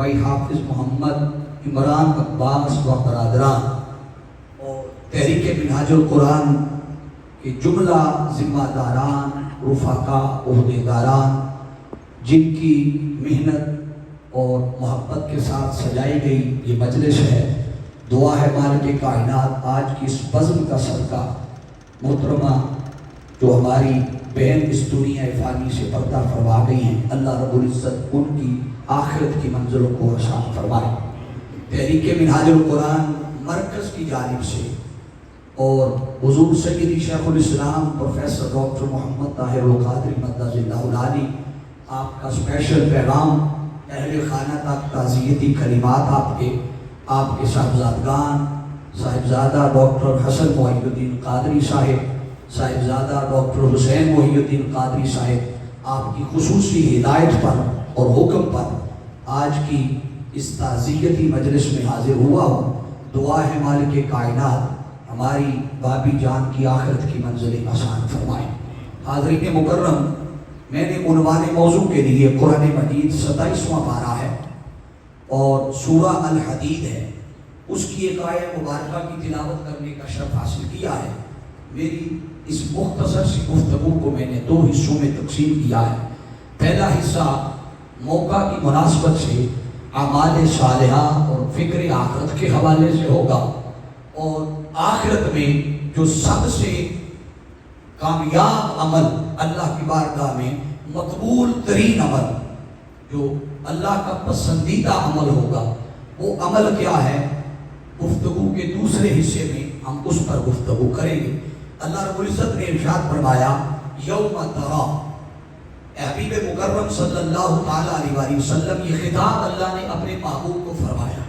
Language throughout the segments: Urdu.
بھائی حافظ محمد عمران عباس و برادران اور تحریک منہاج القرآن کے جملہ ذمہ داران، رفقا، عہدیداران، جن کی محنت اور محبت کے ساتھ سجائی گئی یہ مجلس ہے، دعا ہے مالک کائنات آج کی اس بزم کا صدقہ محترمہ جو ہماری بہن اس دنیا فانی سے پردہ فرما گئی ہیں، اللہ رب العزت ان کی آخرت کی منزلوں کو آسان فرمائے۔ تحریک منہاج القرآن مرکز کی جانب سے اور حضور سیدی شیخ الاسلام پروفیسر ڈاکٹر محمد طاہر القادری مدد اللہ العالی، آپ کا اسپیشل پیغام اہل خانہ تک تعزیتی کلمات آپ کے صاحبزادگان، صاحبزادہ ڈاکٹر حسن محی الدین قادری صاحب، صاحبزادہ ڈاکٹر حسین محی الدین قادری صاحب، آپ کی خصوصی ہدایت پر اور حکم پر آج کی اس تعزیتی مجلس میں حاضر ہوا ہوں۔ دعا ہے مالک کائنات ہماری بابی جان کی آخرت کی منزلیں آسان فرمائے۔ حاضرین مکرم، میں نے عنوان موضوع کے لیے قرآن مجید 27واں پارہ ہے اور سورہ الحدید ہے، اس کی ایک آیت مبارکہ کی تلاوت کرنے کا شرف حاصل کیا ہے۔ میری اس مختصر سی گفتگو کو میں نے 2 حصوں میں تقسیم کیا ہے۔ پہلا حصہ موقع کی مناسبت سے اعمال صالحہ اور فکر آخرت کے حوالے سے ہوگا، اور آخرت میں جو سب سے کامیاب عمل، اللہ کی بارگاہ میں مقبول ترین عمل، جو اللہ کا پسندیدہ عمل ہوگا، وہ عمل کیا ہے، گفتگو کے دوسرے حصے میں ہم اس پر گفتگو کریں گے۔ اللہ رب العزت نے ارشاد فرمایا یوم ترا، اے حبیب مکرم صلی اللہ تعالیٰ علیہ وسلم، یہ خطاب اللہ نے اپنے محبوب کو فرمایا،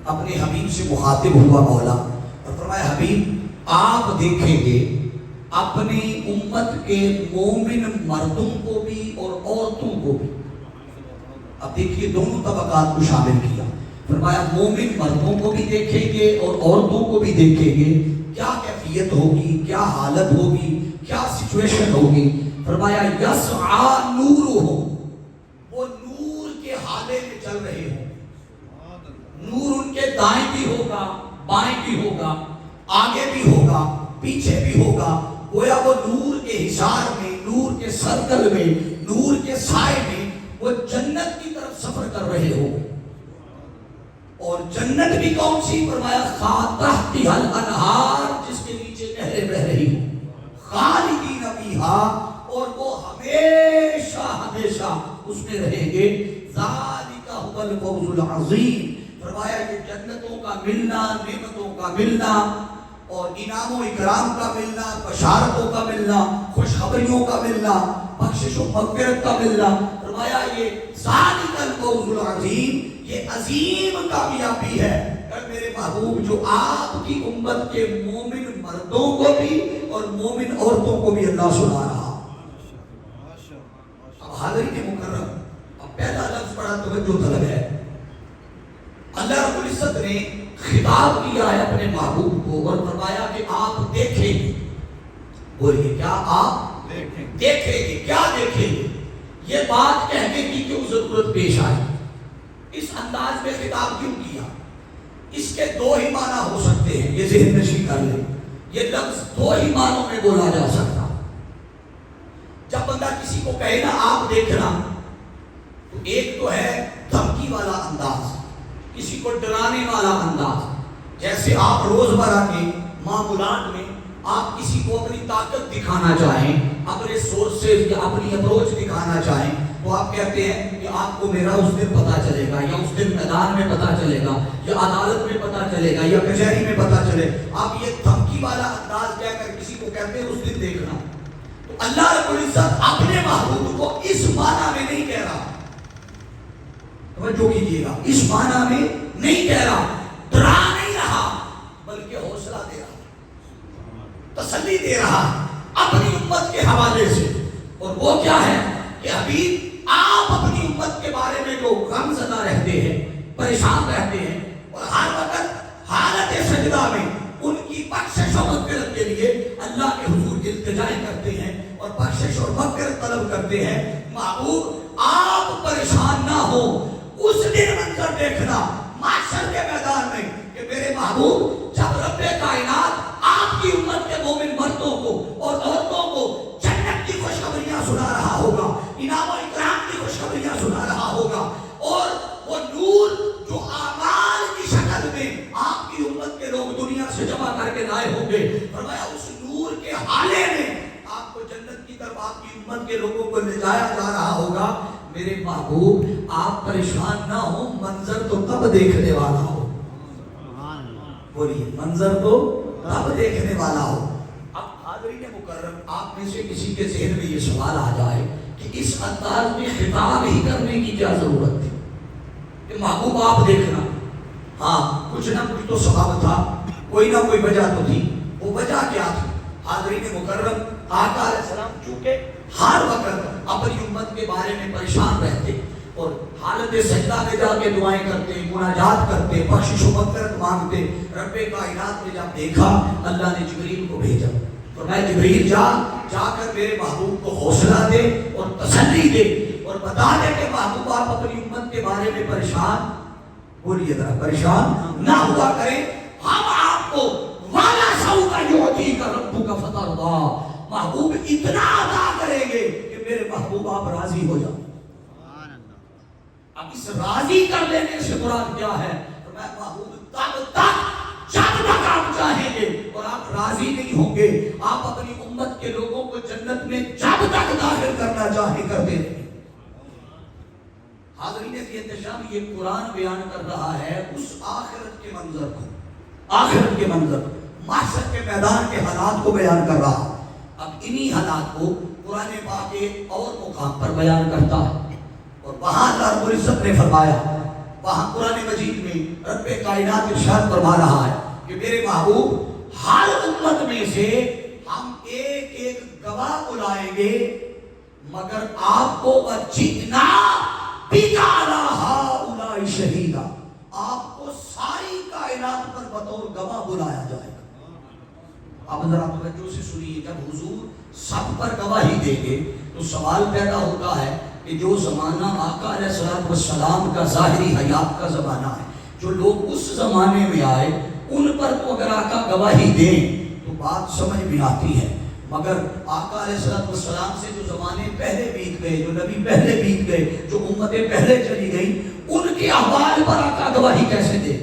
اپنے حبیب سے مخاطب ہوا مولا اور فرمایا حبیب آپ دیکھیں گے اپنی امت کے مومن مردوں کو بھی اور عورتوں کو بھی۔ اب دیکھیے دونوں طبقات کو شامل کیا، فرمایا مومن مردوں کو بھی دیکھیں گے اور عورتوں کو بھی دیکھیں گے، کیا کیفیت ہوگی، کیا حالت ہوگی، کیا سچویشن ہوگی۔ فرمایا یسعی نورہم، وہ نور کے حالے میں چل رہے ہوں، نور ان کے دائیں بھی ہوگا، بائیں بھی ہوگا، آگے بھی ہوگا، پیچھے بھی ہوگا، گویا وہ نور کے حصار میں، نور کے سرکل میں، نور کے سائے میں وہ جنت کی طرف سفر کر رہے ہوں۔ اور جنت بھی کون سی؟ فرمایا تحتہا الانہار، جس کے نیچے نہریں بہہ رہی ہوں، خالدین فیہا، اور وہ ہمیشہ ہمیشہ اس میں رہیں گے۔ ذالک ھو الفوز العظیم، فرمایا یہ جنتوں کا ملنا، نعمتوں کا ملنا اور انعام و اکرام کا ملنا، بشارتوں کا ملنا، خوشخبریوں کا ملنا، بخشش و مغفرت کا ملنا، فرمایا یہ ذالک الفوز العظیم، یہ عظیم کامیابی ہے۔ اے میرے محبوب، جو آپ کی امت کے مومن مردوں کو بھی اور مومن عورتوں کو بھی اللہ سنا رہا۔ اب حاضرین مکرم، اب پہلا لفظ بڑا توجہ طلب ہے۔ اللہ رب العزت نے خطاب کیا ہے اپنے محبوب کو اور فرمایا کہ آپ دیکھیں گے۔ بولیے کیا آپ دیکھیں گے؟ کیا دیکھیں گے؟ یہ بات کہنے کی کیوں ضرورت پیش آئی؟ اس انداز میں خطاب کیوں کیا؟ اس کے 2 ہی معنی ہو سکتے ہیں، یہ ذہن نشین کر لیں۔ یہ لفظ 2 ہی معنوں میں بولا جا سکتا۔ جب بندہ کسی کو کہے نا آپ دیکھنا، تو ایک تو ہے دھمکی والا انداز، کسی کو ڈرانے والا انداز، جیسے آپ روزمرہ کے معاملات میں آپ کسی کو اپنی طاقت دکھانا چاہیں، اپنے سورسز یا اپنی اپروچ دکھانا چاہیں، تو آپ کہتے ہیں کہ آپ کو میرا اس دن پتا چلے گا، یا اس دن میدان میں پتا چلے گا، یا عدالت میں پتا چلے گا، یا کچہری میں پتا چلے۔ آپ یہ دھمکی والا انداز کہہ کر کسی کو کہتے ہیں اس دن دیکھنا۔ تو اللہ رب العزت اپنے محبوب کو اس معنی میں نہیں کہہ رہا، توجہ کیجیے گا، اس معنی میں نہیں کہہ رہا، ڈرا نہیں رہا، بلکہ حوصلہ دے رہا، تسلی دے رہا اپنی امت کے حوالے سے۔ اور وہ کیا ہے کہ حبیب آپ اپنی امت کے بارے میں جو غم زدہ رہتے ہیں، پریشان رہتے ہیں، اور ہر وقت حالت سجدہ میں ان کی بخشش و مغفرت کے لیے اللہ کے حضور التجائیں کرتے ہیں اور بخشش اور مغفرت طلب کرتے ہیں، محبوب آپ پریشان نہ ہو، اس دن منظر دیکھنا محشر کے میدان میں کہ میرے محبوب جب رب کائنات آپ کی امت کے مومن مردوں کو اور عورتوں کو جنت کی خوشخبریاں سنا رہا ہوگا، انعام و اکرام کی خوشخبریاں سنا رہا ہوگا، اور وہ نور جو اعمال کی شکل میں آپ کی امت کے لوگ دنیا سے جمع کر کے لائے ہوں گے، فرمایا اس نور کے حالے میں آپ کو جنت کی طرف آپ کی امت کے لوگوں کو لے جایا جا رہا ہوگا۔ میرے محبوب آپ پریشان نہ ہو، منظر تو تب دیکھنے والا ہو، بولیے منظر تو تب دیکھنے والا ہو۔ اب حاضرین مکرم، آپ میں سے کسی کے ذہن میں یہ سوال آ جائے کہ اس انداز میں خطاب ہی کرنے کی کیا ضرورت تھی کہ محبوب آپ دیکھنا؟ ہاں، کچھ نہ کچھ تو سبب تھا، کوئی نہ کوئی وجہ تو تھی۔ وہ وجہ کیا تھی؟ حاضرین مکرم، آقا علیہ السلام چونکہ ہر وقت اپنی امت کے بارے میں پریشان رہتے اور حالت سجدہ میں جا کے دعائیں کرتے، مناجات کرتے، بخشش و مغفرت مانگتے، رب کائنات نے جب دیکھا اللہ نے جبریل کو بھیجا، فرمایا جبریل جا کر میرے محبوب کو حوصلہ دے اور تسلی دے اور بتا دے کہ محبوب آپ اپنی امت کے بارے میں پریشان، بولیے ذرا، پریشان نہ ہوا کریں، ہم آپ کو والا سو کا یوتی کا رب کا فتح دا، محبوب اتنا عطا کریں گے کہ میرے محبوب آپ راضی ہو جائیں۔ اب اس راضی کر لینے سے مراد کیا ہے؟ میں محبوب تب تک جب تک آپ چاہیں گے اور آپ راضی نہیں ہوں گے، آپ اپنی امت کے لوگوں کو جنت میں جب تک داخل کرنا چاہیں کرتے رہیں۔ حاضرین احتشام، یہ قرآن بیان کر رہا ہے اس آخرت کے منظر کو، آخرت کے منظر کو، محشر کے میدان کے حالات کو بیان کر رہا۔ اب انہی حالات کو قرآن پاک کے اور مقام پر بیان کرتا ہے، اور وہاں اللہ رب العزت نے فرمایا، وہاں قرآن مجید میں رب کائنات ارشاد فرما رہا ہے کہ میرے محبوب ہر امت میں سے ہم ایک ایک گواہ بلائیں گے، مگر آپ کو جتنا شہیدہ، آپ کو ساری کائنات پر بطور گواہ بلایا جائے گا۔ اب ذرا توجہ سے سنیے، جب حضور سب پر گواہی دیں گے تو سوال پیدا ہوتا ہے کہ جو زمانہ آقا علیہ السلام کا ظاہری حیات کا زمانہ ہے، جو لوگ اس زمانے میں آئے ان پر تو اگر آقا گواہی دیں تو بات سمجھ میں آتی ہے، مگر آقا علیہ السلام سے جو زمانے پہلے بیت گئے، جو نبی پہلے بیت گئے، جو امتیں پہلے چلی گئیں، ان کے احوال پر آقا گواہی کیسے دے؟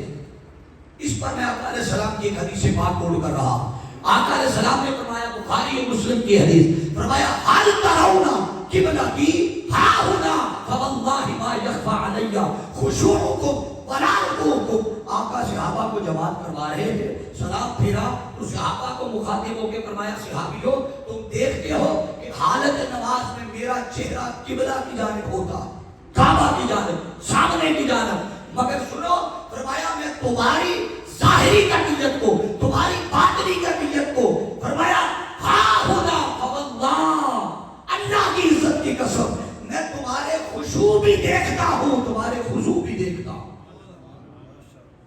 اس پر میں آقا علیہ السلام کی ایک حدیث پاک کوٹ کر رہا ہوں۔ آقا علیہ السلام نے فرمایا، بخاری و مسلم کی حدیث، فرمایا حال ترونا قبلتی ہا ہونا فواللہ ما یخفى علی خشوعکم ولا رکوعکم۔ آقا صحابہ کو جماعت کروا رہے تھے، سلام پھیرا تو صحابہ کو مخاطب ہو کے فرمایا، صحابیوں تم دیکھتے ہو کہ حالت نماز میں میرا چہرہ قبلہ کی جانب ہوتا، کعبہ کی جانب، سامنے کی جانب، مگر سنو، فرمایا میں تمہاری ظاہری کیفیت کو، تمہاری باطنی کیفیت کو، فرمایا ہاں ہونا فواللہ، اللہ کی عزت کی قسم، میں تمہارے خشوع بھی دیکھتا ہوں، تمہارے خضوع بھی دیکھتا ہوں،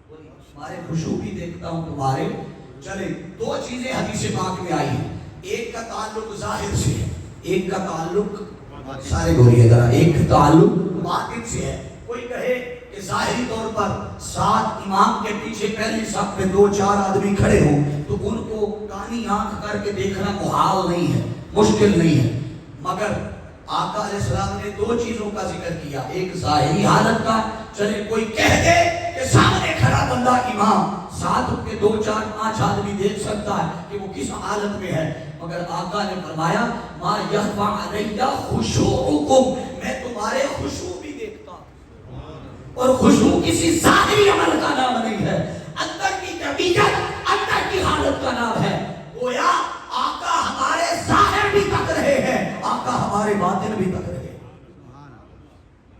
تمہارے خشوع بھی دیکھتا ہوں تمہارے۔ چلے دو چیزیں حدیث پاک میں آئی ہیں، ایک کا تعلق ظاہر سے ہے، ایک کا تعلق، سارے بولیے ذرا، ایک تعلق باطن سے ہے۔ کوئی کہے کہ ظاہری طور پر ساتھ امام کے پیچھے پہلی صف میں 2-4 آدمی کھڑے ہوں تو ان کو کانی آنکھ کر کے دیکھنا محال نہیں ہے، مشکل نہیں ہے، مگر آقا علیہ السلام نے دو چیزوں کا ذکر کیا، ایک ظاہری حالت کا، چلے کوئی کہہ دے کہ سامنے کھڑا بندہ امام، ساتھ کے 2-4-5 آدمی دیکھ سکتا ہے کہ وہ کس حالت میں ہے، مگر آقا نے فرمایا ما یخفى علی خشوعکم، میں تمہارے خشوع بھی دیکھتا ہوں، اور خشوع کسی ظاہری عمل کا نام نہیں ہے، اندر کی کیفیت، اندر کی حالت کا نام ہے۔ گویا آقا ہمارے ظاہر بھی تک رہے ہیں، آقا ہمارے باطن بھی تک رہے ہیں۔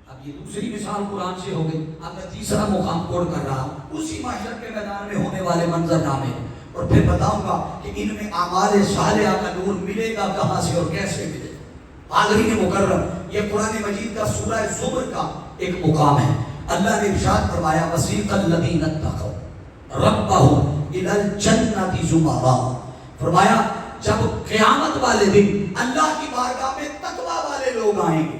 اب یہ دوسری مثال قرآن سے ہو گئی، اب میں تیسرا مقام کوڑ کر رہا ہوں، اسی محشر کے میدان میں ہونے والے منظر نامے، اور پھر بتاؤں گا کہ ان میں اعمال صالحہ کا نور ملے گا کہاں سے اور کیسے ملے گا۔ حاضرین مکرم، یہ قرآن مجید کا سورہ زمر کا ایک مقام ہے۔ اللہ نے ارشاد فرمایا، وسیق الذین اتقوا ربهم الی الجنۃ زمرا، فرمایا جب قیامت والے دن اللہ کی بارگاہ میں تقوی والے لوگ آئیں گے،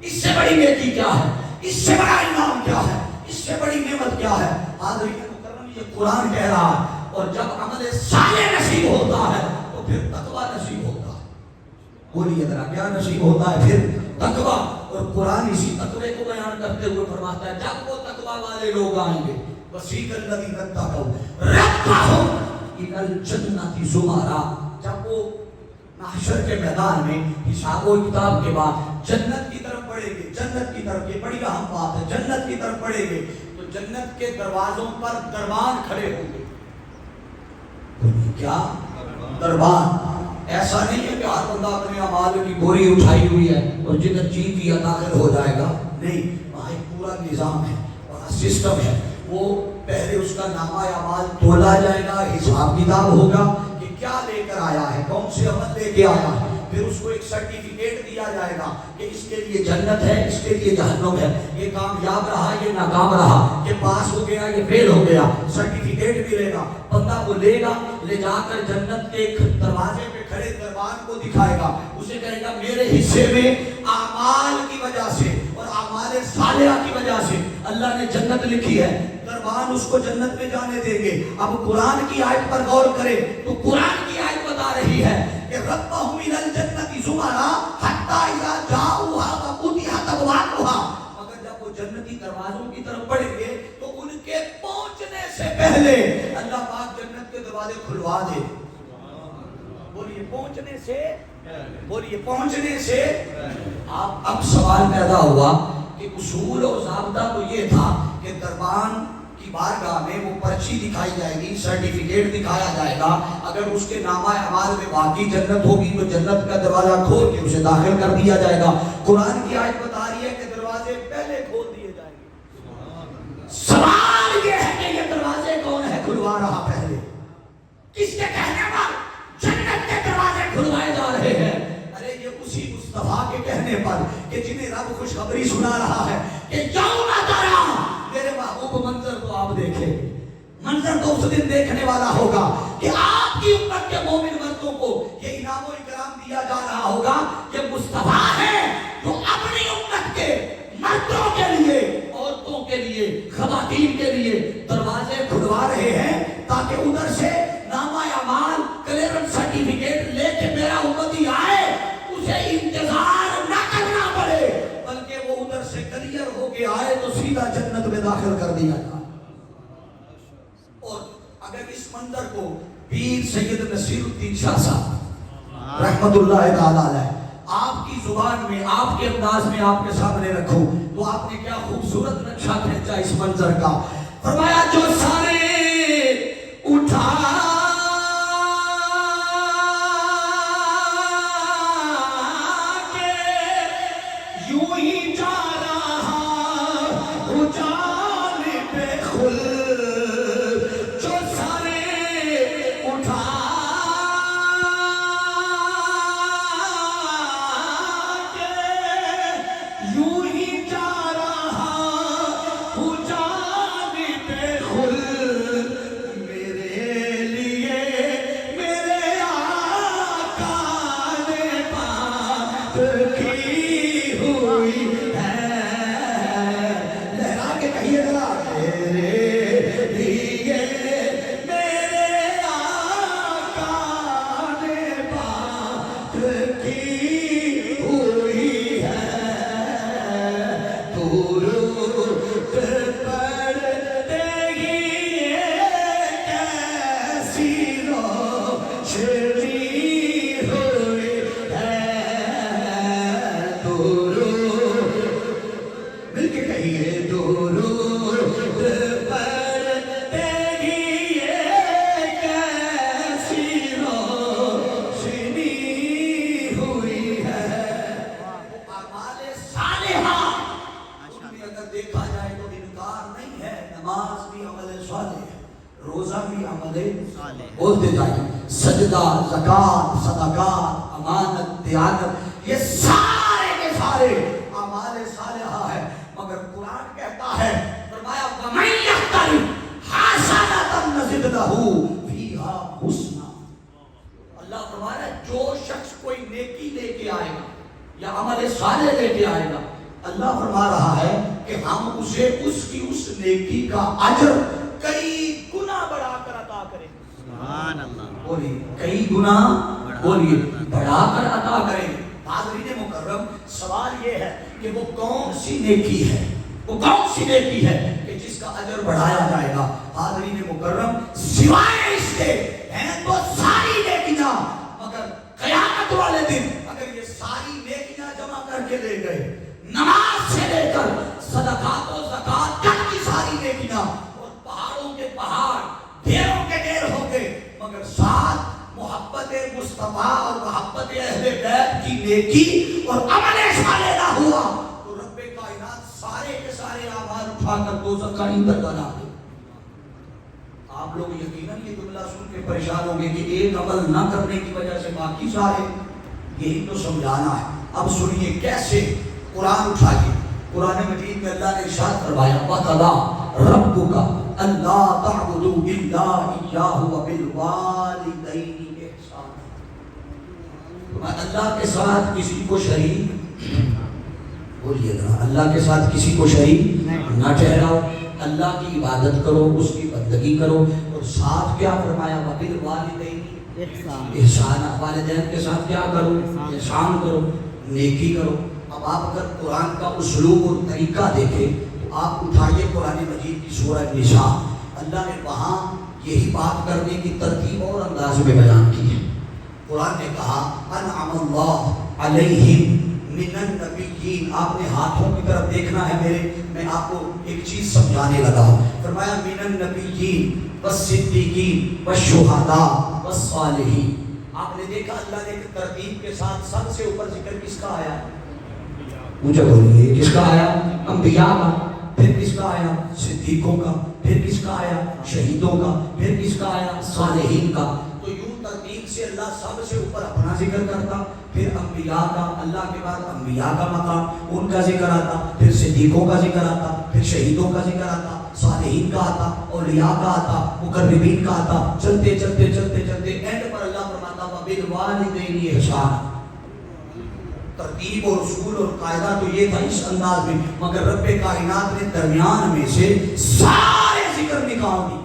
اس سے بڑی نیکی کیا ہے؟ اس سے بڑا انعام کیا ہے؟ اس سے بڑی نعمت کیا ہے؟ حاضرین مکرم، یہ قرآن کہہ رہا ہے۔ اور جب عمل صالح نصیب ہوتا ہے تو پھر تقوی نصیب ہوتا ہے۔ بولیے ذرا، کیا نصیب ہوتا ہے؟ پھر تقوی۔ اور قرآن اسی تقوی کو بیان کرتے ہوئے فرماتا ہے جب وہ تقوی والے لوگ آئیں گے، وسیق الذین اتقوا ربہم الی الجنۃ زمرا، جب وہ محشر کے میدان میں حساب و کتاب کے بعد جنت کی طرف بڑھیں گے، جنت کی طرف، یہ بڑی اہم بات ہے، جنت کی طرف بڑھیں گے تو جنت کے دروازوں پر دربان کھڑے ہوں گے۔ کیا دربان؟ ایسا نہیں ہے کہ ہر بندہ اپنے اعمال کی بوری اٹھائی ہوئی ہے اور جنت جی دیا داخل ہو جائے گا، نہیں، وہاں ایک پورا نظام ہے، وہاں سسٹم ہے۔ وہ پہلے اس کا نامہ اعمال تولا جائے گا، حساب کتاب ہوگا کہ کیا لے کر آیا ہے، کون سے عمل لے کے آیا ہے، پھر اس کو ایک سرٹیفکیٹ دیا جائے گا کہ اس کے لیے جنت ہے، اس کے لیے جہنم ہے، یہ کامیاب رہا، یہ ناکام رہا، یہ پاس ہو گیا، یہ فیل ہو گیا، سرٹیفکیٹ ملے گا۔ بندہ وہ لے گا، لے جا کر جنت کے دروازے پہ کھڑے دربان کو دکھائے گا، اسے کہے گا میرے حصے میں اعمال کی وجہ سے اور اعمال صالحہ کی وجہ سے اللہ نے جنت لکھی ہے، دربان اس کو جنت میں جانے دیں گے۔ اب قرآن کی آیت پر غور کریں تو قرآن کی آیت بتا رہی ہے کہ ربہم الی الجنۃ زمرا حتی اذا جاؤوها وفتحت ابوابها، مگر جب وہ جنتی دروازوں کی طرف بڑھیں گے تو ان کے پہنچنے سے پہلے اللہ پاک جنت کے دروازے کھلوا دے۔ بولیے پہنچنے سے، بولیے پہنچنے سے۔ اب سوال پیدا ہوا کہ اصول اور ضابطہ تو یہ تھا کہ دربان کی بارگاہ میں وہ پرچی دکھائی جائے گی، سرٹیفکیٹ دکھایا جائے گا، اگر اس کے نامہ اعمال میں واقعی جنت ہوگی تو جنت کا دروازہ کھول کے اسے داخل کر دیا جائے گا۔ قرآن کی آیت بتا رہی ہے کہ دروازے پہلے کھول دیے جائیں گے۔ سوال یہ ہے کہ یہ دروازے کون ہے کھلوا رہا پہلے؟ کس کے کہنے پر جنت کے دروازے کھلوائے جا رہے ہیں؟ ارے یہ اسی مصطفیٰ کے کہنے پر کہ جنہیں رب خوشخبری سنا رہا ہے کہ یوم ترا، میرے محبوب منظر تو آپ دیکھیں، منظر تو اس دن دیکھنے والا ہوگا کہ آپ کی امت کے مومن مردوں کو یہ انعام و اکرام دیا جا رہا ہوگا کہ مصطفیٰ ہے جو اپنی امت کے مردوں کے لیے، عورتوں کے لیے، خواتین کے لیے دروازے کھلوا رہے ہیں تاکہ ادھر سے نامہ اعمال کلیئرنس سرٹیفکیٹ لے کے میرا امتی آئے، اسے انتظار نہ کرنا پڑے، بلکہ وہ ادھر سے کلیئر ہو کے آئے تو سیدھا جنت میں داخل کر دیا جائے۔ اور اگر اس منظر کو پیر سید نصیر الدین شاہ صاحب رحمت اللہ تعالیٰ علیہ آپ کی زبان میں، آپ کے انداز میں آپ کے سامنے رکھوں تو آپ نے کیا خوبصورت نقشہ کھینچا اس منظر کا۔ فرمایا جو سارے اٹھا بولتے جائیے، سجدہ، زکات، صدقات، امانت، دیانت، یہ سارے کے سارے اعمال صالحہ ہے، مگر قرآن کہتا ہے، فرمایا وَمَن يَحْتَرِمْ حَسَنَةً نَزِدْ لَهُ فِيهَا حُسْنًا۔ اللہ فرمایا جو شخص کوئی نیکی لے کے آئے گا یا عمل صالح لے کے آئے گا، اللہ فرما رہا ہے کہ ہم اسے اس کی اس نیکی کا اجر کئی گنا بڑھا کر عطا کریں گے۔ سبحان اللہ، بولیے کئی گنا، بولیے بڑھا کر عطا کریں گے۔ حاضرین مکرم، سوال یہ ہے کہ وہ کون سی نیکی ہے، وہ کون سی نیکی ہے کہ جس کا اجر بڑھایا جائے گا؟ حاضرین مکرم، سوائے اس کے ہیں تو ساری نیکیاں، مگر قیامت والے دن اگر یہ ساری نیکیاں جمع کر کے لے گئے، نماز سے لے کر صدقات و زکات تک کی ساری نیکیاں، اور پہاڑوں کے پہاڑ ڈھیروں کے ڈھیر ہو گئے، مگر ساتھ محبت مصطفیٰ اور محبت اہل بیت کی نیکی اور عمل صالح نہ ہوا تو رب کائنات سارے کے سارے اعمال اٹھا کر دوزخ کا ایندھن بنا دے۔ آپ لوگ یقیناً یہ جملہ سن کے پریشان ہوں گے کہ ایک عمل نہ کرنے کی وجہ سے باقی سارے، یہی تو سمجھانا ہے۔ اب سنیے کیسے، قرآن اٹھائیے، قرآن مجید میں اللہ نے ارشاد فرمایا وَقَضَىٰ رَبُّكَ أَلَّا تَعْبُدُوا إِلَّا إِيَّاهُ وَبِالْوَالِدَيْنِ إِحْسَانًا۔ اللہ کے ساتھ کسی کو شریک، بولیے ذرا، اللہ کے ساتھ کسی کو شریک نہ ٹھہراؤ، اللہ کی عبادت کرو، اس کی بندگی کرو، اور ساتھ کیا فرمایا وَبِالْوَالِدَيْنِ احسانًا، والدین کے ساتھ کیا کرو؟ احسان کرو، نیکی کرو۔ اب آپ اگر قرآن کا اسلوب اور طریقہ دیکھیں تو آپ اٹھائیے قرآن مجید کی سورہ نساء، اللہ نے وہاں یہی بات کرنے کی ترتیب اور انداز میں بیان کی ہے۔ قرآن نے کہا انعم اللہ علیہم من النبیین، آپ نے ہاتھوں کی طرف دیکھنا ہے میرے، میں آپ کو ایک چیز سمجھانے لگا ہوں۔ فرمایا من النبیین والصدیقین والشہداء والصالحین۔ آپ نے دیکھا اللہ نے ترتیب کے ساتھ سب سے اوپر ذکر کس کا آیا؟ مجھے بولیے کس کا آیا؟ انبیاء کا۔ پھر کس کا آیا؟ صدیقوں کا۔ پھر کس کا آیا؟ شہیدوں کا۔ پھر کس کا آیا؟ صالحین کا۔ تو یوں ترتیب سے اللہ سب سے اوپر اپنا ذکر کرتا، پھر انبیاء کا، اللہ کے بعد انبیاء کا مقام، ان کا ذکر آتا، پھر صدیقوں کا ذکر آتا، پھر شہیدوں کا ذکر آتا، صالحین کا آتا، اولیاء کا آتا، مقربین کا آتا، چلتے چلتے چلتے چلتے اینڈ پر اللہ فرماتا وَبِالْوَالِدَيْنِ احسانا۔ ترتیب اور اصول اور قاعدہ تو یہ تھا اس انداز میں، مگر رب کائنات نے درمیان میں سے سارے ذکر نکال دی،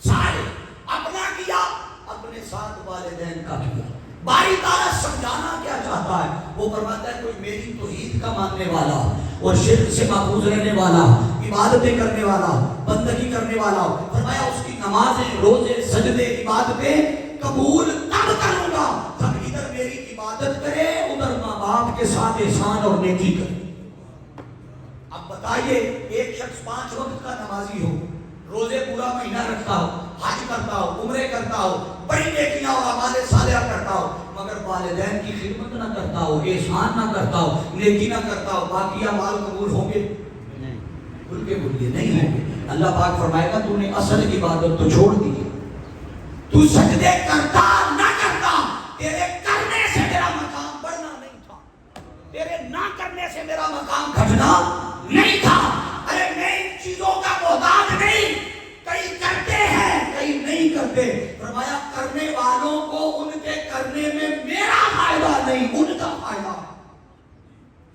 سارے اپنا کیا، اپنے ساتھ والدین کا کیا۔ باری تعالیٰ سمجھانا کیا چاہتا ہے؟ وہ فرماتا ہے کوئی میری توحید کا ماننے والا اور شرک سے محفوظ رہنے والا، عبادتیں کرنے والا، بندگی کرنے والا، فرمایا اس کی نمازیں، روزے، سجدے، عبادتیں قبول تب کروں گا جب ادھر میری عبادت کرے، ادھر ماں باپ کے ساتھ احسان اور نیکی کرے۔ اب بتائیے ایک شخص 5 وقت کا نمازی ہو، روزے پورا مہینہ رکھتا ہو، حج کرتا ہو، عمرے کرتا ہو، بڑی نیکیاں اور اعمال صالحہ کرتا ہو، مگر والدین کی خدمت نہ کرتا ہو، احسان نہ کرتا ہو، نیکی نہ کرتا ہو، باقی اعمال قبول ہوں گے؟ کھل کے بولیے نہیں ہوں گے۔ اللہ پاک فرمائے گا تو نے اصل عبادت تو چھوڑ دی ہے، تو سجدے کرتا نہ کرتا، تیرے کرنے سے میرا مقام بڑھنا نہیں تھا، تیرے نہ کرنے سے میرا مقام گھٹنا نہیں تھا۔ ارے میں ان چیزوں کا محتاج نہیں، کئی کرتے ہیں کئی نہیں کرتے، فرمایا کرنے والوں کو ان کے کرنے میں میرا فائدہ نہیں، ان کا فائدہ۔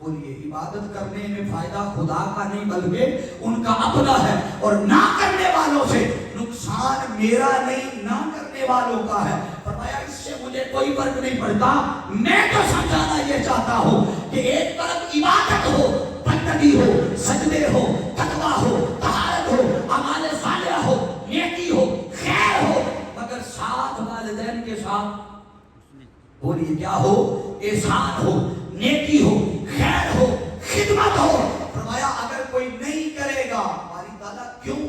بولیے عبادت کرنے میں فائدہ خدا کا نہیں بلکہ ان کا اپنا ہے، اور نہ کرنے والوں سے نقصان میرا نہیں، نہ کرنے والوں کا ہے۔ فرمایا اس سے مجھے کوئی فرق نہیں پڑتا، میں تو سمجھانا یہ چاہتا ہوں کہ ایک طرف عبادت ہو، بندگی ہو، سجدے ہو، تقویٰ ہو، طہارت ہو، اعمال صالحہ ہو، نیکی ہو، خیر ہو، مگر ساتھ والدین کے ساتھ بولیے کیا ہو؟ احسان ہو، نیکی ہو، خیر ہو، خدمت ہو۔ فرمایا اگر کوئی نہیں کرے گا، باری تعالیٰ کیوں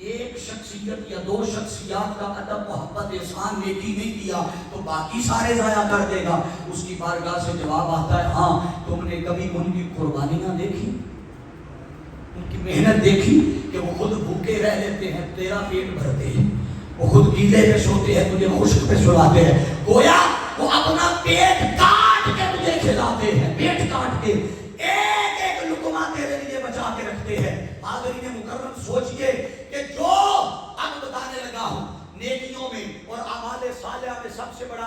ایک شخصیت یا 2 شخصیات کا ادب، محبت، احسان، نیکی نہیں کیا تو باقی سارے ضائع کر دے گا؟ اس کی بارگاہ سے جواب آتا ہے ہاں تم نے کبھی ان کی قربانیاں دیکھی، ان کی محنت دیکھی کہ وہ خود بھوکے رہ لیتے ہیں، تیرا پیٹ بھرتے ہیں، وہ خود گیلے پہ سوتے ہیں، تجھے خشک پہ سلاتے ہیں، گویا وہ اپنا پیٹ کاٹ کے تجھے کھلاتے ہیں، پیٹ کاٹ کے ایک ایک لقمہ تیرے لیے بچا کے رکھتے ہیں۔ حاضرین مکرم سوچئے کہ جو اب بتانے لگا ہوں نیکیوں میں اور اعمال صالحہ میں سب سے بڑا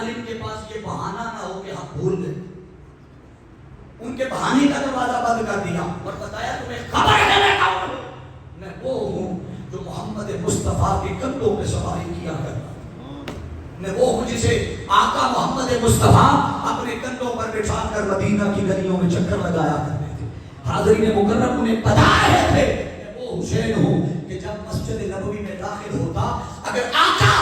ظالم کے پاس یہ بہانہ نہ ہو کہ ہم بھول گئے. ان کے بہانے کا دروازہ بند کر دیا اور بتایا تمہیں خبر ہے میں وہ ہوں جو محمد مصطفیٰ کے کندھوں پہ سواری کیا کرتا. میں وہ ہوں جسے آقا محمد مصطفیٰ اپنے کندھوں پر بٹھا کر مدینہ کی گلیوں میں چکر لگایا کرتے تھے. حاضرین مکرم انہیں بتا رہے تھے میں وہ حسین ہوں کہ جب مسجد نبوی میں داخل ہوتا اگر آقا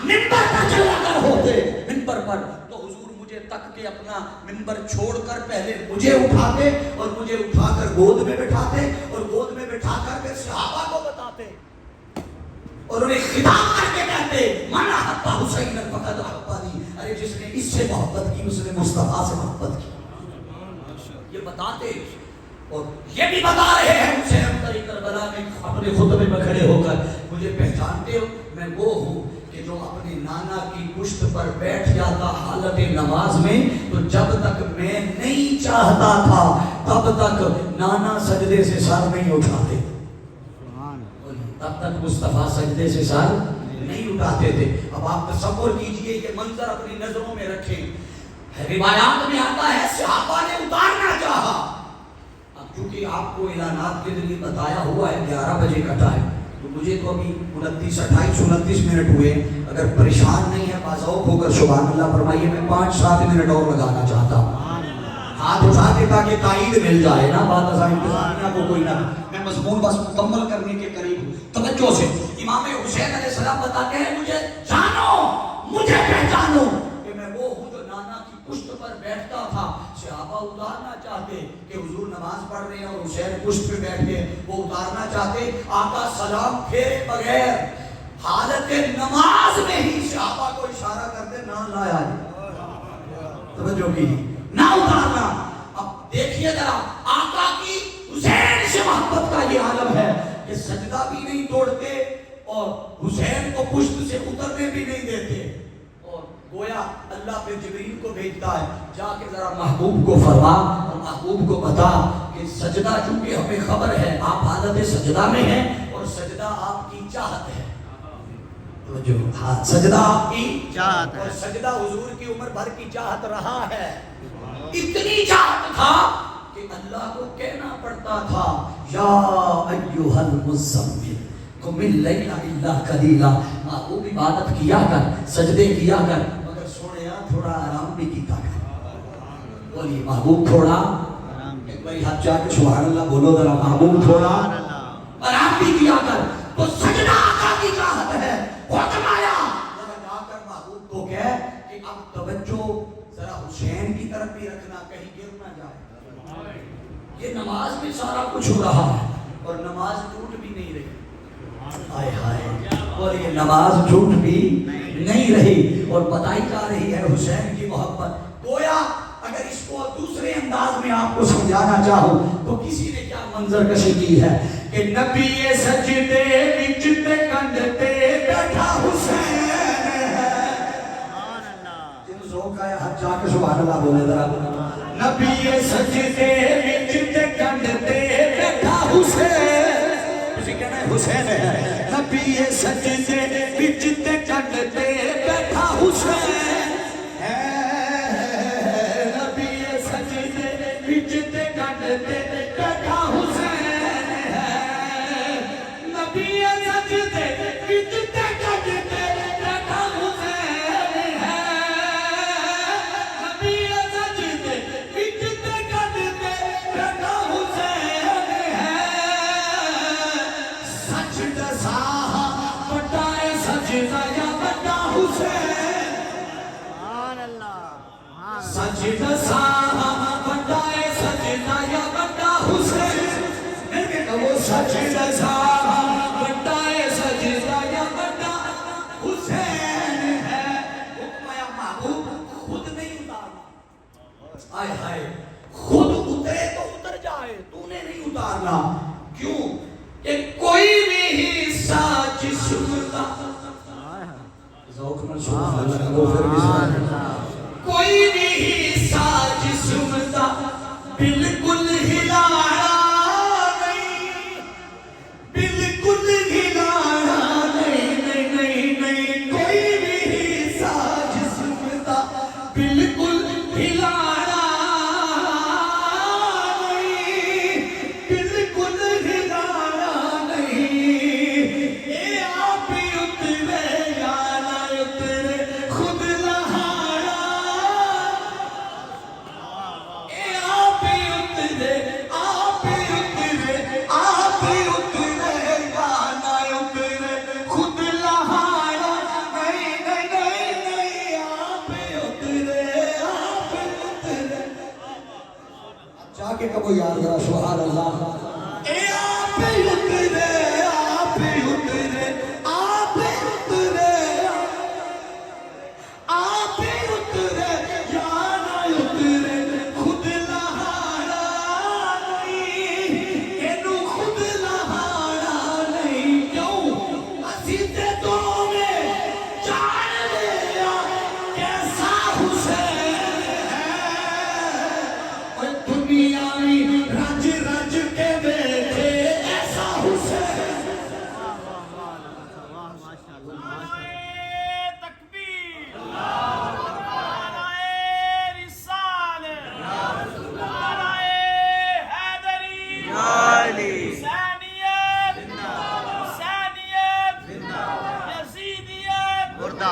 منبر پر چلا کر ہوتے منبر پر تو حضور مجھے تک کے اپنا منبر چھوڑ کر پہلے مجھے اٹھاتے اور مجھے اٹھا کر گود میں بٹھاتے اور گود میں بٹھا کر پھر صحابہ کو بتاتے اور انہیں خطاب کر کے کہتے من احب حسین فقد احبنی. ارے جس نے اس سے محبت کی اس نے مصطفیٰ سے محبت کی. یہ بتاتے اور یہ بھی بتا رہے ہیں حسین تری کربلا میں اپنے خطبے میں کھڑے ہو کر مجھے پہچانتے ہو میں وہ ہوں کہ جو اپنے نانا کی پشت پر بیٹھ جاتا حالت نماز میں تو جب تک میں نہیں چاہتا تھا تب تک نانا سجدے سے سر نہیں اٹھاتے. تب تک مصطفیٰ سجدے سے سر نہیں اٹھاتے تھے. اب آپ تصور کیجئے یہ منظر اپنی نظروں میں رکھیں. روایات میں آتا ہے صحابہ نے اتارنا چاہا. اب چونکہ آپ کو اعلانات کے ذریعے بتایا ہوا ہے 11 بجے کا ٹائم تو مجھے تو ابھی 29 منٹ ہوئے. اگر پریشان نہیں ہے باذوق ہو کر سبحان اللہ فرمائیے. میں 5-7 منٹ اور لگانا چاہتا ہوں. ہاتھ اٹھا کے تاکہ تائید مل جائے نا بات انتظامیہ کو کوئی نہ. میں مضمون بس مکمل کرنے کے قریب ہوں. توجہ سے امام حسین علیہ السلام بتاتے ہیں مجھے جانو مجھے پہچانو کہ میں وہ ہوں جو نانا کی پشت پر بیٹھتا تھا. صحابہ اتارنا چاہتے کہ حضور نماز پڑھ رہے ہیں اور حسین پشت پہ بیٹھ کے وہ اتارنا چاہتے. آقا سلام پھیرے بغیر حالت نماز میں ہی صحابہ کو اشارہ کرتے نہ لایا توجہ کی نہ اتارنا. اب دیکھیے ذرا آقا کی حسین سے محبت کا یہ عالم ہے کہ سجدہ بھی نہیں توڑتے اور حسین کو پشت سے اترنے بھی نہیں دیتے. اور گویا اللہ پہ جبریل کو بھیجتا ہے جا کے ذرا محبوب کو فرما اور محبوب کو بتا کہ سجدہ چونکہ ہمیں خبر ہے آپ حالت سجدہ میں ہیں اور سجدہ آپ کی چاہت ہے. جو سجدہ آپ کی چاہت ہے اور سجدہ حضور کی عمر بھر کی چاہت رہا ہے. اتنی چاہت تھا کہ اللہ کو کہنا پڑتا تھا یا ایھا المزمل قم اللیل الا قلیلا. محبوب عبادت کیا کر سجدے کیا کر مگر سوڑیا تھوڑا آرام بھی کیتا کر. بولیے محبوب تھوڑا ایک باری ہاتھ چاہ کے سبحان اللہ بولو ذرا. محبوب تھوڑا آرام بھی کیا کر. تو سجدہ آقا کی چاہت ہے. حکم آیا ذرا جا کر محبوب کو کہہ کہ اب توجہ ذرا حسین کی طرف بھی رکھنا کہیں گر نہ جائے. یہ نماز میں سارا کچھ ہو رہا ہے اور نماز ٹوٹ بھی نہیں رہی. ہائے ہائے. اور یہ نماز ٹوٹ بھی نہیں رہی اور بتائی جا رہی ہے حسین کی محبت. گویا اگر اس کو دوسرے انداز میں آپ کو سمجھانا چاہوں تو کسی نے کیا منظر کشی کی ہے کہ نبی سجدے وچ تے کندے بیٹھا حسین ہے. جن ذوق آیا ہاتھ جا کے سبحان اللہ بولے ذرا. نبی سجدے وچ تے کندے بیٹھا حسین. تسی کہنا ہے حسین ہے. نبی سجدے وچ تے کندے بیٹھا حسین سجدہ ساہا بٹائے سجدہ یا بٹا حسین. وہ سجدہ ساہا بٹائے سجدہ یا بٹا حسین ہے. حکم یا محبوب خود نہیں اتارنا. آئے ہائے خود اترے تو اتر جائے تو نے نہیں اتارنا. کیوں کہ کوئی بھی حصہ جسم کا ذوق میں سبحان اللہ کو پھر بھی کوئی بھی حصہ جسم کا بالکل ہلانا نہیں. بالکل ہلانا نہیں. کوئی بھی حصہ جسم کا کے کبھی یاد کرا سبحان اللہ. اے آپ اترے آپ اترے آپ اترے آپ اترے یا نہ اترے خود لہاڑا نہیں اینو خود لہاڑا نہیں کیوں اسی تے تو میں جان لیا کیسا حسین ہے اور دنیا میں رج رج کے بیٹھے ایسا حسین. تکبیر نعرہ رسالت نعرہ حیدری حسینیت حسینیت یزیدیت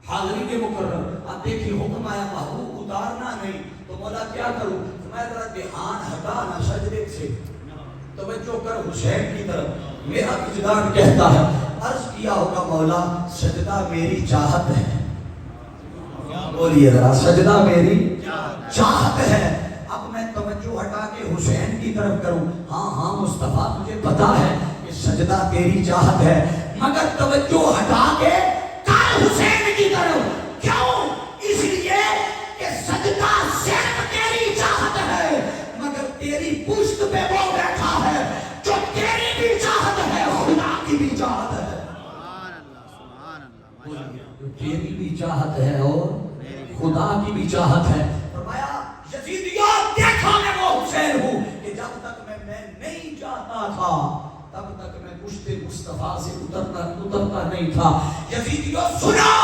حاضری کے مقرر. اب دیکھیے حکم آیا محبوب اتارنا نہیں تو مولا کیا کروں؟ میں ذرا دھیان ہٹانا سجدے سے توجہ کر حسین کی طرف. میرا وجدان کہتا ہے عرض کیا ہوگا مولا سجدہ میری چاہت ہے. بولیے ذرا سجدہ میری چاہت ہے. اب میں توجہ ہٹا کے حسین کی طرف کروں. ہاں ہاں مصطفیٰ مجھے پتا ہے کہ سجدہ تیری چاہت ہے مگر توجہ ہٹا کے کر حسین کی طرف. کیوں؟ اس لیے کہ سجدہ صرف تیری چاہت ہے مگر تیری پشت پہ وہ بیٹھا ہے جو تیری بھی چاہت ہے خدا کی بھی چاہت ہے. جو تیری بھی چاہت ہے اور خدا کی بھی چاہت ہے. فرمایا یزیدیوں دیکھو میں وہ حسین ہوں کہ جب تک میں نہیں چاہتا تھا تب تک میں پشت مصطفیٰ سے اترتا نہیں تھا. یزیدیوں سنو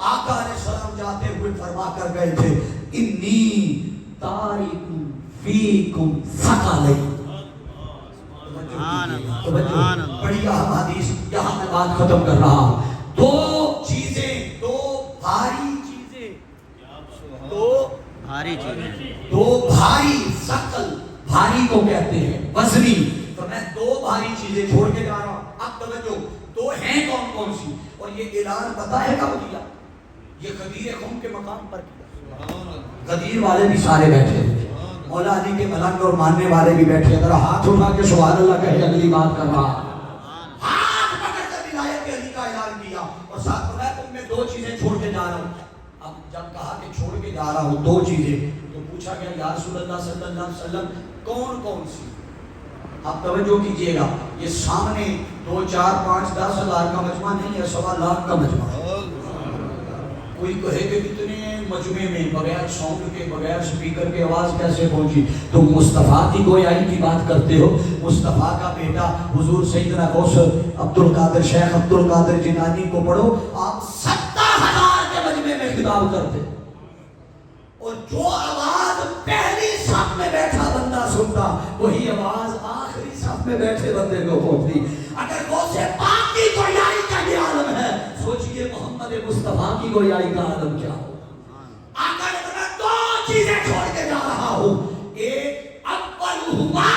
آقا علیہ السلام جاتے ہوئے فرما کر گئے تھے انی تارک فیکم ثقلین. بڑی اہم حدیث یہاں میں بات ختم کر رہا ہوں. دو چیزیں دو بھاری چیزیں دو بھاری ثقل بھاری کو کہتے ہیں وزنی. تو میں دو بھاری چیزیں چھوڑ کے جا رہا ہوں. اب توجہ دو ہیں کون کون سی اور یہ اعلان پتہ ہے کب کیا؟ یہ غدیر خم کے مقام پر کیا. غدیر والے بھی سارے بیٹھے تھے مولا علی کے ملنگ اور ماننے والے بھی بیٹھے. اگر ہاتھ اٹھا کے سبحان اللہ کہے اگلی بات کر رہا ہاتھ پکڑ کر ولایت علی کا اعلان کیا اور ساتھ میں تم میں دو چیزیں چھوڑ کے جا رہا ہوں. اب جب کہا کہ چھوڑ کے جا رہا ہوں دو چیزیں تو پوچھا گیا یا رسول اللہ صلی اللہ علیہ وسلم کون کون سی؟ آپ توجہ کیجئے گا یہ سامنے 2 4 5 10 ہزار کا مجمع نہیں ہے 1.25 لاکھ کا مجمع. کوئی کہے کہ کتنے مجمع میں بغیر ساؤنڈ کے بغیر سپیکر کے آواز کیسے پہنچی؟ تم مصطفیٰ کی گویائی کی بات کرتے ہو. مصطفیٰ کا بیٹا حضور سیدنا غوث عبد القادر شیخ عبد القادر جیلانی کو پڑھو آپ 70,000 کے مجمع میں خطاب کرتے اور جو آواز پہلی صف میں بیٹھا بندہ سنتا وہی آواز آخری صف میں بیٹھے بندے کو پہنچتی. اگر غوث پاک کی گویائی کا یہ عالم ہے سوچئے محمد مصطفیٰ کی گویائی کا عالم کیا ہو. اگر میں دو چیزیں چھوڑ کے جا رہا ہوں ایک اولہما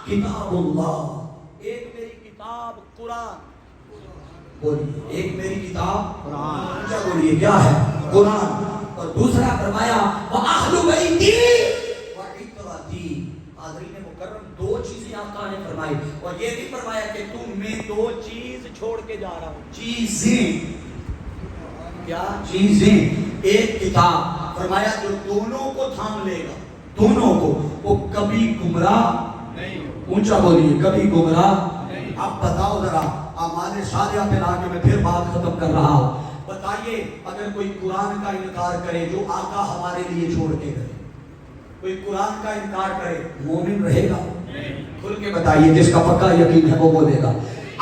کتاب اللہ ایک میری کتاب قرآن. بولیے ایک میری کتاب قرآن. کیا بولیے کیا ہے؟ قرآن. اور دوسرا فرمایا وَأَهْلُ بَيْتِي وَعِتْرَتِي. حاضرین مکرم دو چیزیں آقا نے فرمائی اور یہ بھی فرمایا کہ تم میں دو چیز چھوڑ کے جا رہا ہوں. چیزیں کیا چیزیں؟ ایک کتاب فرمایا جو دونوں کو تھام لے گا دونوں کو وہ کبھی گمراہ نہیں. اونچا بولیے کبھی گمراہ نہیں. اب بتاؤ ذرا اعمال صالحہ پہ لا کے میں پھر بات ختم کر رہا ہوں. بتائیے اگر کوئی قرآن کا انکار کرے جو آقا ہمارے لیے چھوڑ کے گئے کوئی قرآن کا انکار کرے مومن رہے گا؟ کھل کے بتائیے جس کا پکا یقین ہے وہ بولے گا.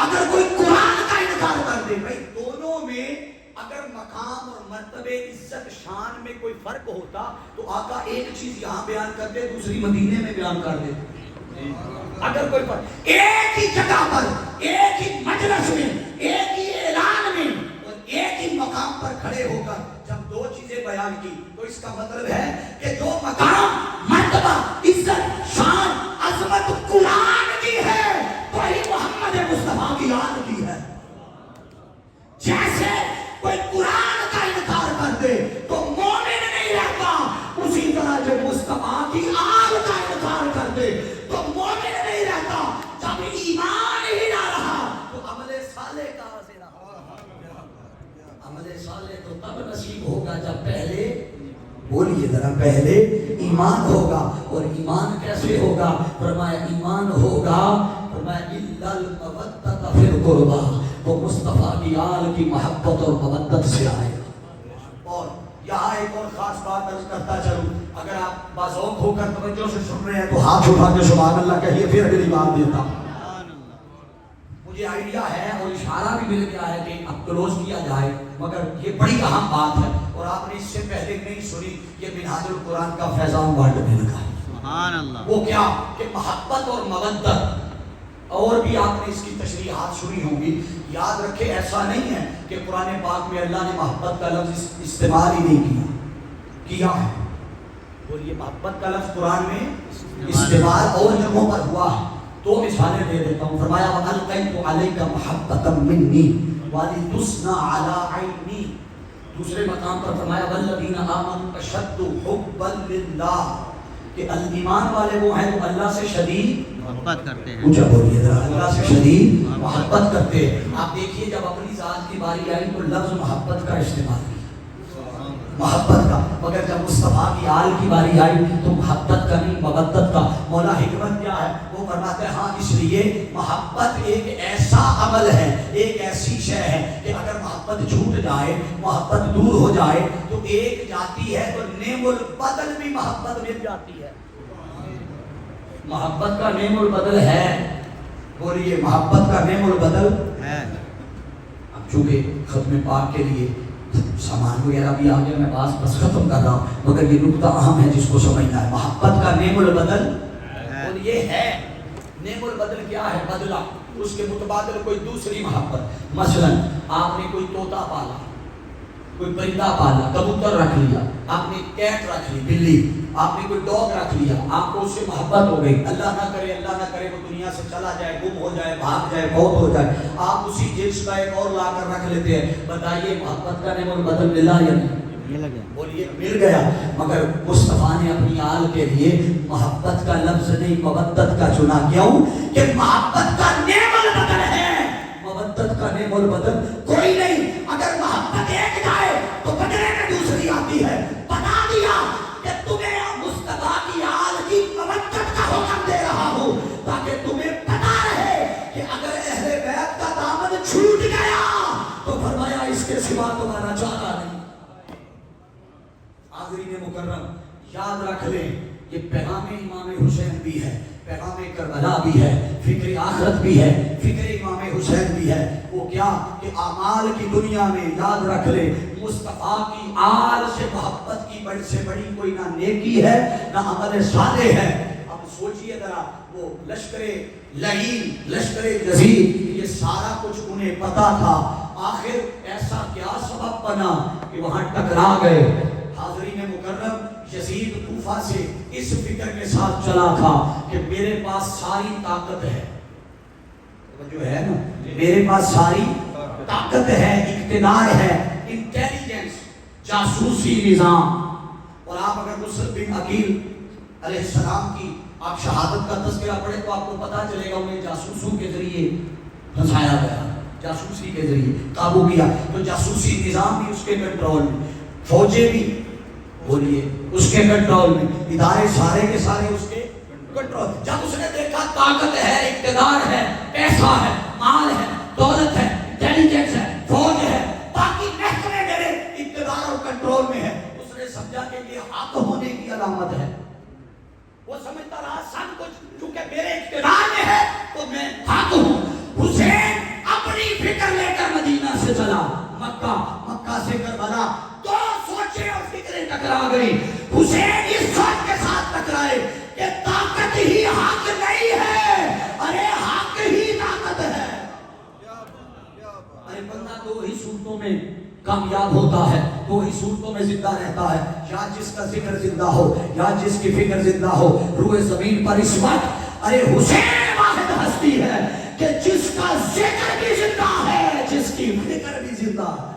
اگر کوئی قرآن کا انکار کر دے بھائی دونوں میں اگر مقام اور مرتبے عزت شان میں کوئی فرق ہوتا تو آقا ایک چیز یہاں بیان کرتے دوسری مدینے میں بیان کر دیتے. اگر کوئی فرق ایک ہی جگہ پر ایک ہی مجلس میں ایک ہی اعلان میں ایک ہی مقام پر کھڑے ہو کر جب دو چیزیں بیان کی تو اس کا مطلب ہے کہ جو مقام مرتبہ عزت شان عظمت قرآن کی ہے وہی محمد مصطفیٰ کی آن کی ہے. جیسے کوئی قرآن کا انکار کر دے تو مومن نہیں رہتا اسی طرح جو مصطفیٰ کی آن کا پہلے ایمان ہوگا. اور ایمان کیسے ہوگا؟ فرمایا ایمان ہوگا فرمایا الا المودۃ فی القربى، وہ مصطفیٰ کی آل کی محبت اور مودت سے آئے گا. اور یہاں ایک اور خاص بات عرض کرتا چلوں، اگر آپ باذوق ہو کر توجہ سے سن رہے ہیں تو ہاتھ اٹھا کے سبحان اللہ کہیے، پھر اگلی بات دیتا ہوں. مجھے آئیڈیا ہے اور اشارہ بھی مل گیا ہے کہ اب کلوز کیا جائے، مگر یہ بڑی اہم بات ہے اور آپ نے اس سے پہلے نہیں سنی. یہ منہاج القرآن کا فیضان ورڈ میں لگا ہے. سبحان اللہ. وہ کیا کہ محبت اور مودت. اور بھی آپ نے اس کی تشریحات سنی ہوں گی. یاد رکھے ایسا نہیں ہے کہ قرآن پاک میں اللہ نے محبت کا لفظ استعمال ہی نہیں کیا ہے. اور یہ محبت کا لفظ قرآن میں استعمال اور جگہوں پر ہوا ہے. دو مثالیں دے دیتا ہوں. فرمایا وَأَلْقَيْتُ عَلَيْكَ مَحَبَّةً مِّنِّي وَلِتُصْنَعَ عَلَىٰ عَيْنِي. دوسرے مقام پر فرمایا وَالَّذِينَ آمَنُوا أَشَدُّ حُبًّا لِلَّهِ، کہ ایمان والے وہ ہیں جو اللہ سے شدید محبت کرتے ہیں. اونچا بولیے ذرا، اللہ سے شدید محبت کرتے ہیں. آپ دیکھیے جب اپنی ذات کی باری آئی تو لفظ محبت کا استعمال کیا، محبت کا. مگر جب مصطفیٰ کی آل کی باری آئی تو محبت کا نہیں مودت کا. مولا حکمت کیا ہے؟ وہ فرماتے ہیں ہاں اس لیے محبت ایک ایسا عمل ہے، ایک ایسی شے ہے کہ اگر محبت چھوٹ جائے، محبت دور ہو جائے تو ایک جاتی ہے تو نعم البدل بھی محبت مل جاتی ہے. محبت کا نعم البدل ہے. بولیے محبت کا نعم البدل ہے. اب چونکہ ختم پاک کے لیے سامان وغیرہ بھی آ گیا، میں بس ختم کر رہا ہوں، مگر یہ نقطہ اہم ہے جس کو سمجھنا ہے. محبت کا نعم البدل اور یہ ہے. نعم البدل کیا ہے؟ بدلہ. اس کے متبادل کوئی دوسری محبت. مثلا آپ نے کوئی طوطا پالا، کوئی پرندہ پالا، کبوتر رکھ لیا، آپ نے کیٹ رکھ لی، بلی، آپ نے کوئی ڈاگ رکھ لیا، آپ کو اس سے محبت ہو گئی. اللہ نہ کرے وہ دنیا سے چلا جائے، گم ہو جائے، بھاگ جائے، فوت ہو جائے، آپ اسی جنس کا ایک اور لا کر رکھ لیتے ہیں. بتائیے محبت کا نعم البدل ملا یا نہیں؟ بولیے مل گیا. مگر مصطفیٰ نے اپنی آل کے لیے محبت کا لفظ نہیں مودت کا چنا. کیوں؟ کہ محبت کا نعم البدل ہے، مودت کا نعم البدل کوئی نہیں. اگر محبت ایک جائے تو بدلے میں دوسری آتی ہے. بتا دیا کہ تمہیں مصطفیٰ کی آل کی مودت کا حکم دے رہا ہوں تاکہ تمہیں پتا رہے کہ اگر اہل بیت کا دامن چھوٹ گیا تو فرمایا اس کے سوا تمہارا چارہ نہیں. حاضرین مکرم یاد رکھ لیں، یہ پیغام امام حسین بھی ہے، پیغام کربلا بھی ہے، فکر آخرت بھی ہے، فکر امام حسین بھی ہے. وہ کیا کہ اعمال کی دنیا میں یاد رکھ لیں مصطفیٰ کی آل سے محبت کی بڑی سے بڑی کوئی نہ نیکی ہے نہ عمل صالح ہے. اب سوچئے ذرا وہ لشکر لعین، لشکر یزید، یہ سارا کچھ انہیں پتا تھا. آخر ایسا کیا سبب بنا کہ وہاں ٹکرا گئے؟ حاضرین مکرم یزید کوفہ سے اس فکر کے ساتھ چلا تھا کہ میرے پاس ساری طاقت ہے، جو ہے نا میرے پاس ساری طاقت ہے، اقتدار ہے، انٹیلیجنس، جاسوسی نظام. اور آپ اگر مصعب بن عقیل علیہ السلام کی آپ شہادت کا تذکرہ پڑھیں تو آپ کو پتا چلے گا انہیں جاسوسوں کے ذریعے پھنسایا گیا، جاسوسی کے ذریعے قابو کیا. تو جاسوسی نظام بھی اس کے کنٹرول میں، فوجیں بھی بولیے اس کے کنٹرول میں، ادارے سارے کے سارے اس کے کنٹرول. جب اس نے دیکھا طاقت ہے، اقتدار ہے، پیسہ ہے، مال ہے، دولت ہے، انٹیلیجنس ہے، فوج ہے، باقی محکمے میرے اقتدار اور کنٹرول میں ہے، اس نے سمجھا کہ یہ حق ہونے کی علامت ہے. وہ سمجھتا رہا سب کچھ چونکہ میرے اقتدار میں ہے تو میں حق ہوں. حسین اپنی فکر لے کر مدینہ سے چلا مکہ، مکہ سے کربلا. تو سوچے اور فکریں ٹکرا گئی. حسین اس سوچ کے ساتھ ٹکرائے کہ طاقت ہی حق نہیں ہے، ارے حق ہی طاقت ہے. ارے بندہ دو ہی صورتوں میں کامیاب ہوتا ہے، دو ہی صورتوں میں زندہ رہتا ہے، یا جس کا ذکر زندہ ہو یا جس کی فکر زندہ ہو. روئے زمین پر اس وقت ارے حسین واحد ہستی ہے کہ جس کا ذکر بھی زندہ ہے، جس کی فکر بھی زندہ ہے.